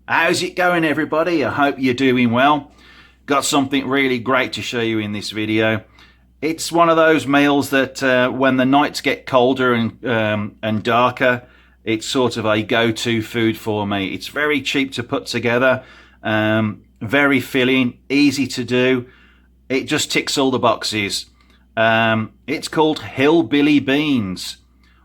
How's it going, everybody? I hope you're doing well. Got something really great to show you in this video. It's one of those meals that when the nights get colder and darker, it's sort of a go-to food for me. It's very cheap to put together, very filling, easy to do. It just ticks all the boxes. It's called Hillbilly beans,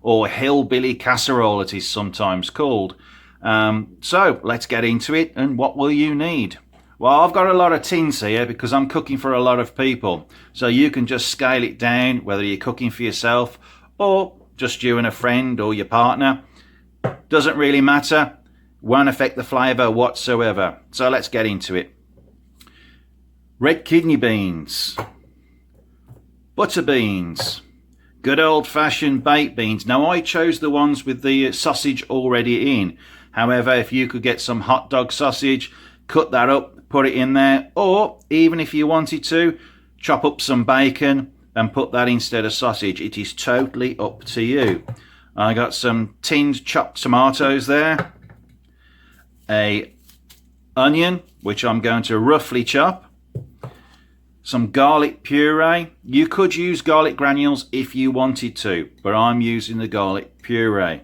or Hillbilly casserole it is sometimes called. So let's get into it. And what will you need? Well, I've got a lot of tins here because I'm cooking for a lot of people. So you can just scale it down, whether you're cooking for yourself or just you and a friend or your partner. Doesn't really matter. Won't affect the flavour whatsoever. So let's get into it. Red kidney beans, butter beans, good old-fashioned baked beans. Now I chose the ones with the sausage already in. However, if you could get some hot dog sausage, cut that up, put it in there, or even if you wanted to, chop up some bacon and put that instead of sausage. It is totally up to you. I got some tinned chopped tomatoes there, a onion, which I'm going to roughly chop, some garlic puree. You could use garlic granules if you wanted to, but I'm using the garlic puree.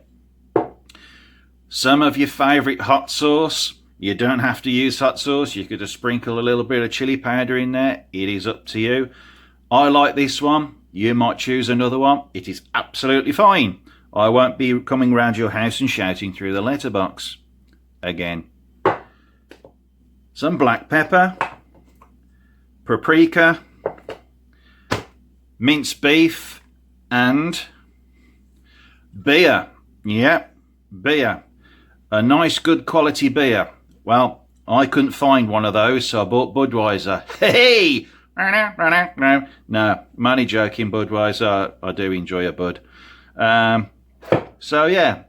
Some of your favourite hot sauce. You don't have to use hot sauce. You could just sprinkle a little bit of chili powder in there. It is up to you. I like this one. You might choose another one. It is absolutely fine. I won't be coming around your house and shouting through the letterbox again. Some black pepper, paprika, minced beef, and beer. Yep, beer. A nice good quality beer. Well, I couldn't find one of those, so I bought Budweiser. Hey! No, I'm only joking, Budweiser. I do enjoy a Bud. So yeah,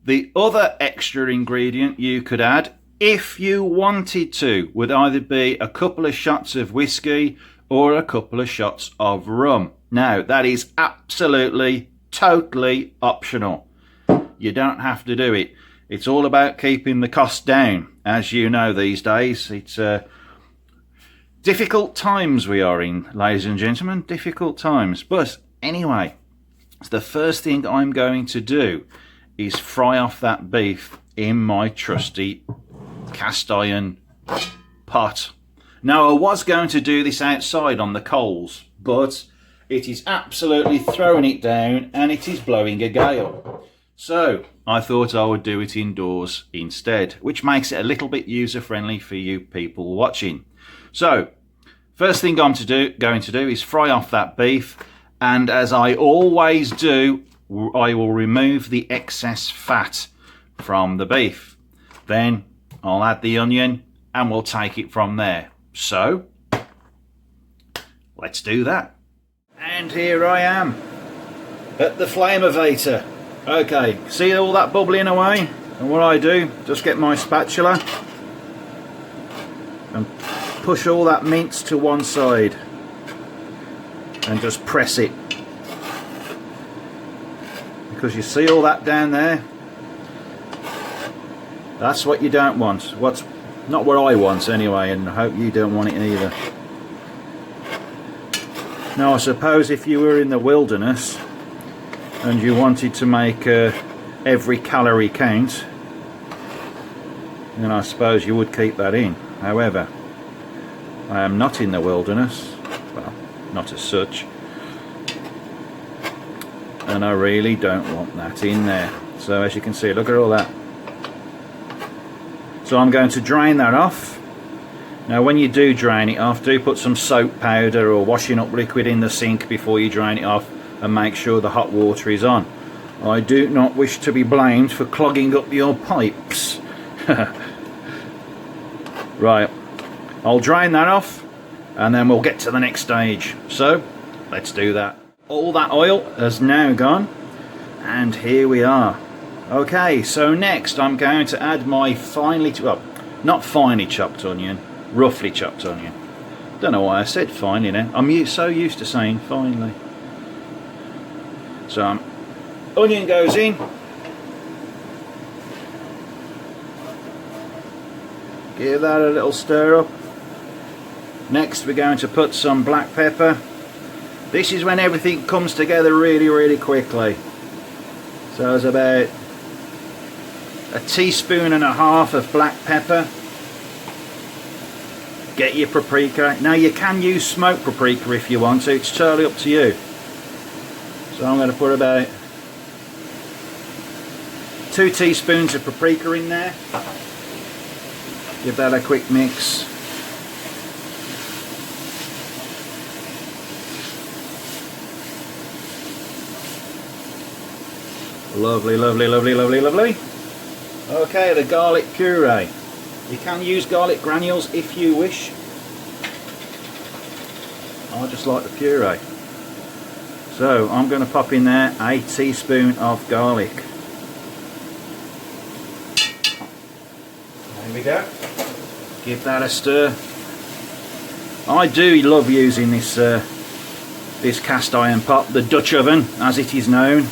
the other extra ingredient you could add, if you wanted to, would either be a couple of shots of whiskey or a couple of shots of rum. Now, that is absolutely, totally optional. You don't have to do it. It's all about keeping the cost down. As you know these days, it's difficult times we are in, ladies and gentlemen, difficult times. But anyway, the first thing I'm going to do is fry off that beef in my trusty cast iron pot. Now, I was going to do this outside on the coals, but it is absolutely throwing it down and it is blowing a gale. So I thought I would do it indoors instead, which makes it a little bit user-friendly for you people watching. So first thing I'm going to do is fry off that beef, and as I always do, I will remove the excess fat from the beef. Then I'll add the onion and we'll take it from there. So let's do that. And here I am at the flame-ovator. Okay, see all that bubbling away? And what I do, just get my spatula and push all that mince to one side and just press it. Because you see all that down there? That's what you don't want. What's not what I want anyway, and I hope you don't want it either. Now I suppose if you were in the wilderness and you wanted to make every calorie count, then I suppose you would keep that in. However, I am not in the wilderness, well, not as such, and I really don't want that in there. So as you can see, look at all that. So I'm going to drain that off. Now when you do drain it off, do put some soap powder or washing up liquid in the sink before you drain it off, and make sure the hot water is on. I do not wish to be blamed for clogging up your pipes. Right, I'll drain that off and then we'll get to the next stage. So let's do that. All that oil has now gone, and here we are. Okay, so next I'm going to add my not finely chopped onion, roughly chopped onion. Don't know why I said fine, you know. I'm so used to saying finely. So onion goes in. Give that a little stir up. Next we're going to put some black pepper. This is when everything comes together really quickly. So it's about 1.5 teaspoons of black pepper. Get your paprika. Now you can use smoked paprika if you want to, it's totally up to you. So I'm going to put about 2 teaspoons of paprika in there. Give that a quick mix. Lovely, lovely, lovely, lovely, lovely. Okay, the garlic puree. You can use garlic granules if you wish. I just like the puree. So I'm going to pop in there 1 teaspoon of garlic. There we go. Give that a stir. I do love using this this cast iron pot, the Dutch oven as it is known.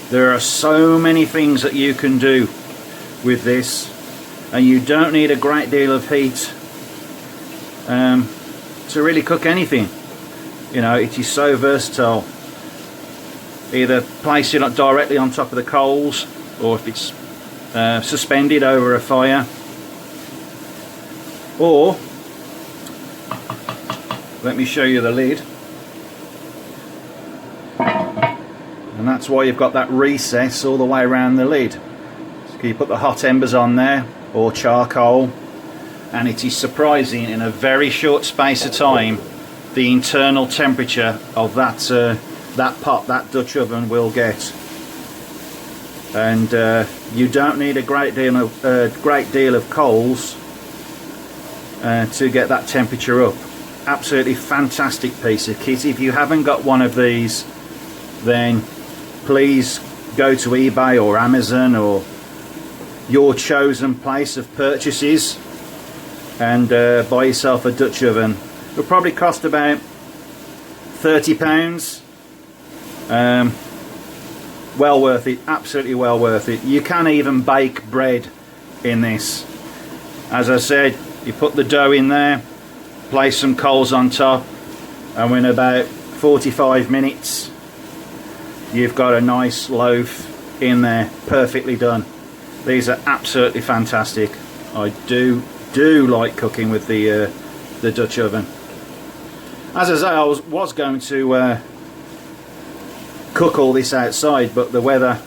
There are so many things that you can do with this, and you don't need a great deal of heat to really cook anything. You know, it is so versatile. Either place it directly on top of the coals, or if it's suspended over a fire, or let me show you the lid. And that's why you've got that recess all the way around the lid. So you put the hot embers on there, or charcoal, and it is surprising in a very short space of time the internal temperature of that that pot, that Dutch oven will get. And you don't need a great deal of coals to get that temperature up. Absolutely fantastic piece of kit. If you haven't got one of these, then please go to eBay or Amazon or your chosen place of purchases and buy yourself a Dutch oven. It'll probably cost about £30. Well worth it, absolutely well worth it. You can even bake bread in this. As I said, you put the dough in there, place some coals on top, and in about 45 minutes you've got a nice loaf in there, perfectly done. These are absolutely fantastic. I do like cooking with the Dutch oven. As I say, I was going to cook all this outside, but the weather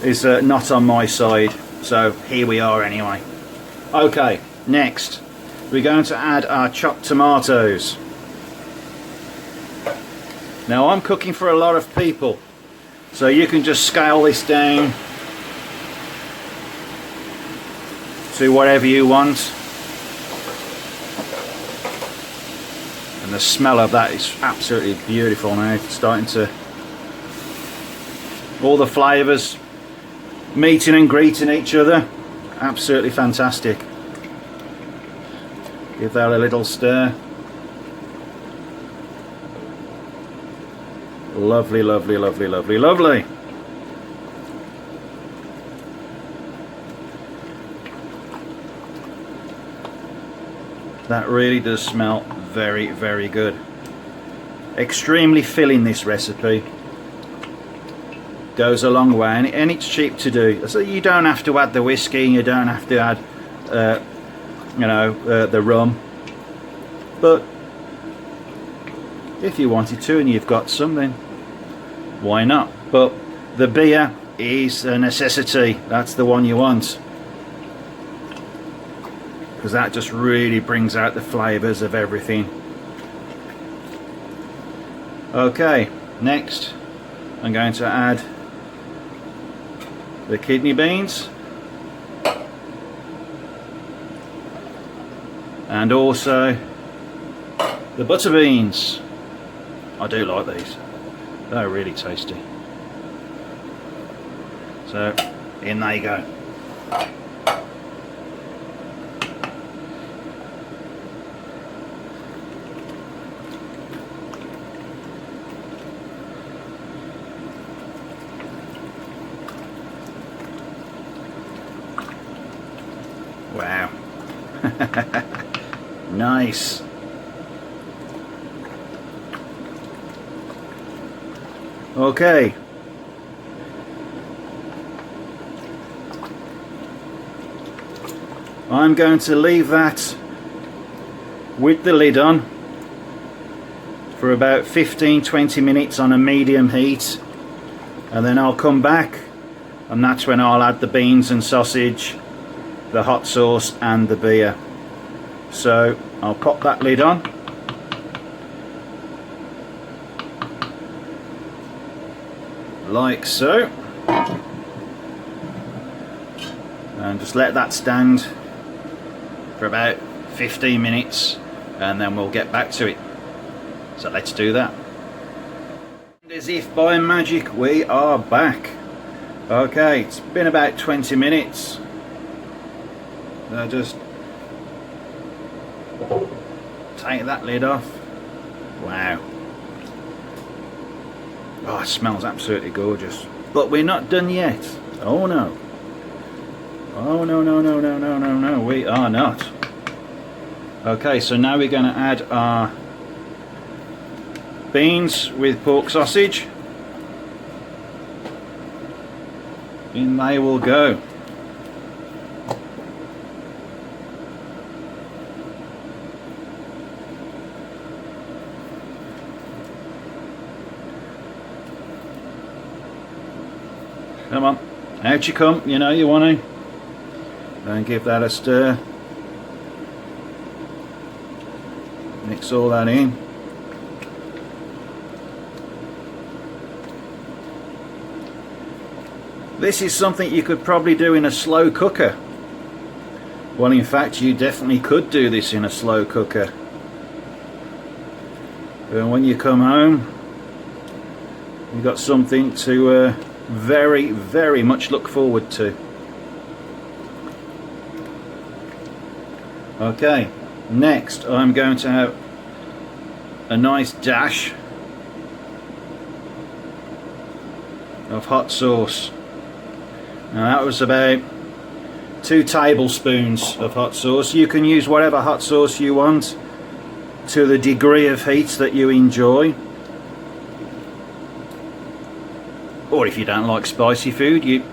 is not on my side, so here we are anyway. Okay, next we're going to add our chopped tomatoes. Now I'm cooking for a lot of people, so you can just scale this down to whatever you want. And the smell of that is absolutely beautiful now. It's starting to, all the flavours meeting and greeting each other. Absolutely fantastic. Give that a little stir. Lovely, lovely, lovely, lovely, lovely. That really does smell very, very good. Extremely filling, this recipe. Goes a long way, and it's cheap to do. So you don't have to add the whiskey, you don't have to add the rum. But if you wanted to and you've got some, then why not? But the beer is a necessity. That's the one you want, because that just really brings out the flavours of everything. Okay, next I'm going to add the kidney beans and also the butter beans. I do like these, they're really tasty. So in they go. Wow. Nice. Okay. I'm going to leave that with the lid on for about 15-20 minutes on a medium heat, and then I'll come back, and that's when I'll add the beans and sausage, the hot sauce and the beer. So I'll pop that lid on, like so, and just let that stand for about 15 minutes, and then we'll get back to it. So let's do that. And as if by magic, we are back. Okay, it's been about 20 minutes. I'll just take that lid off. Wow. Oh, it smells absolutely gorgeous. But we're not done yet. Oh no. Oh no, no, no, no, no, no, no, we are not. Okay, so now we're going to add our beans with pork sausage. In they will go. Come on, out you come, you know you want to. And give that a stir. Mix all that in. This is something you could probably do in a slow cooker. Well, in fact, you definitely could do this in a slow cooker. And when you come home, you've got something to very, very much look forward to. Okay, next I'm going to have a nice dash of hot sauce. Now that was about 2 tablespoons of hot sauce. You can use whatever hot sauce you want to the degree of heat that you enjoy. Or if you don't like spicy food, you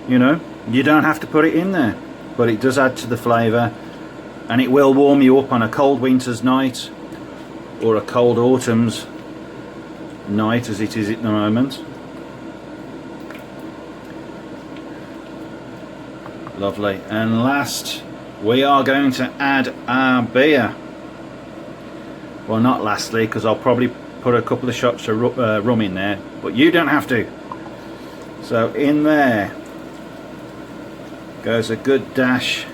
know, you don't have to put it in there. But it does add to the flavour. And it will warm you up on a cold winter's night or a cold autumn's night, as it is at the moment. Lovely. And last, we are going to add our beer. Well, not lastly, because I'll probably put a couple of shots of rum in there, but you don't have to. So in there goes a good dash.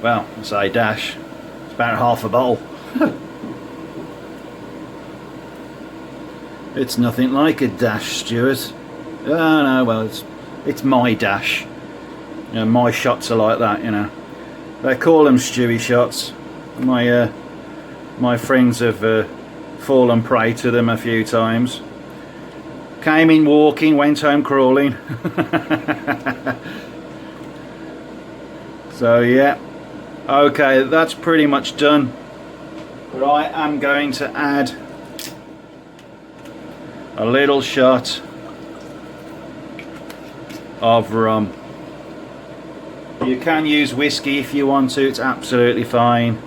Well, I say dash, it's about half a bottle. It's nothing like a dash, Stuart. Oh no, well it's my dash. You know, my shots are like that, you know. They call them Stewie shots. My friends have fallen prey to them a few times. Came in walking, went home crawling. So yeah. Okay, that's pretty much done. But I am going to add a little shot of rum. You can use whiskey if you want to, it's absolutely fine.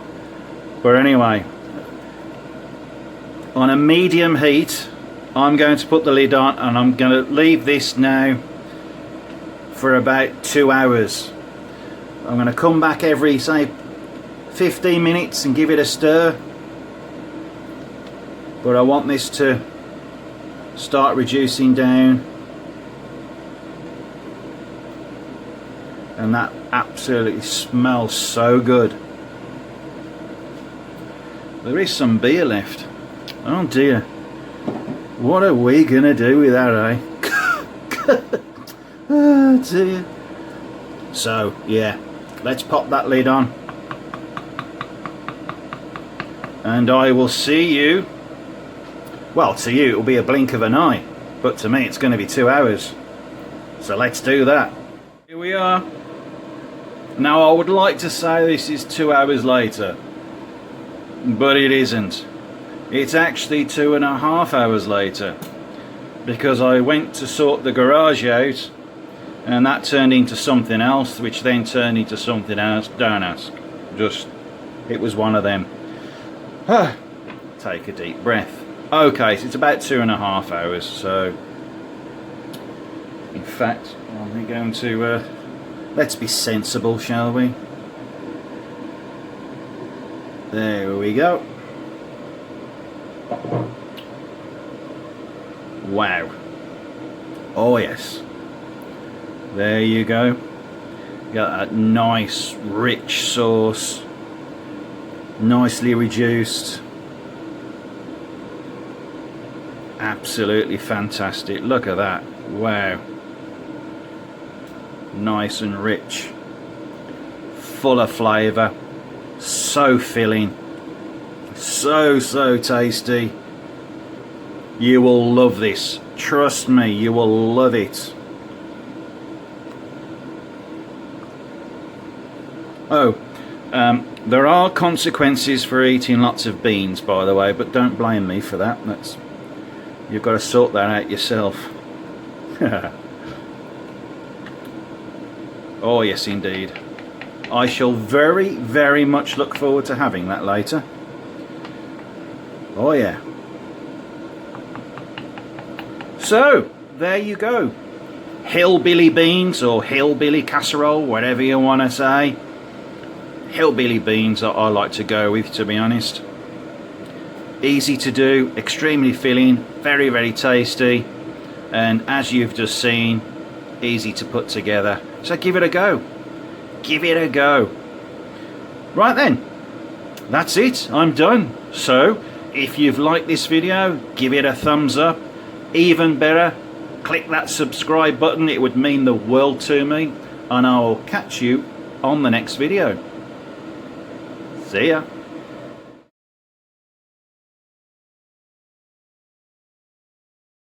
But anyway, on a medium heat, I'm going to put the lid on and I'm going to leave this now for about 2 hours. I'm going to come back every, say, 15 minutes and give it a stir. But I want this to start reducing down. And that absolutely smells so good. There is some beer left. Oh dear. What are we going to do with that, eh? Oh dear. So, yeah. Let's pop that lid on. And I will see you. Well, to you it'll be a blink of an eye. But to me it's going to be 2 hours. So let's do that. Here we are. Now I would like to say this is 2 hours later, but it isn't. It's actually 2.5 hours later, because I went to sort the garage out and that turned into something else, which then turned into something else. Don't ask. Just, it was one of them. Take a deep breath. Okay, so it's about 2.5 hours, so in fact I'm going to let's be sensible, shall we? There we go. Wow. Oh yes. There you go. Got that nice rich sauce, nicely reduced. Absolutely fantastic. Look at that. Wow. Nice and rich, full of flavour, so filling, so tasty. You will love this, trust me, you will love it. There are consequences for eating lots of beans, by the way, but don't blame me for that. You've got to sort that out yourself. Oh yes indeed. I shall very much look forward to having that later. Oh yeah. So there you go. Hillbilly beans, or hillbilly casserole, whatever you want to say. Hillbilly beans that I like to go with, to be honest. Easy to do, extremely filling, very tasty, and as you've just seen, easy to put together. So give it a go. Give it a go. Right then, that's it. I'm done. So if you've liked this video, give it a thumbs up. Even better, click that subscribe button. It would mean the world to me, and I'll catch you on the next video. See ya.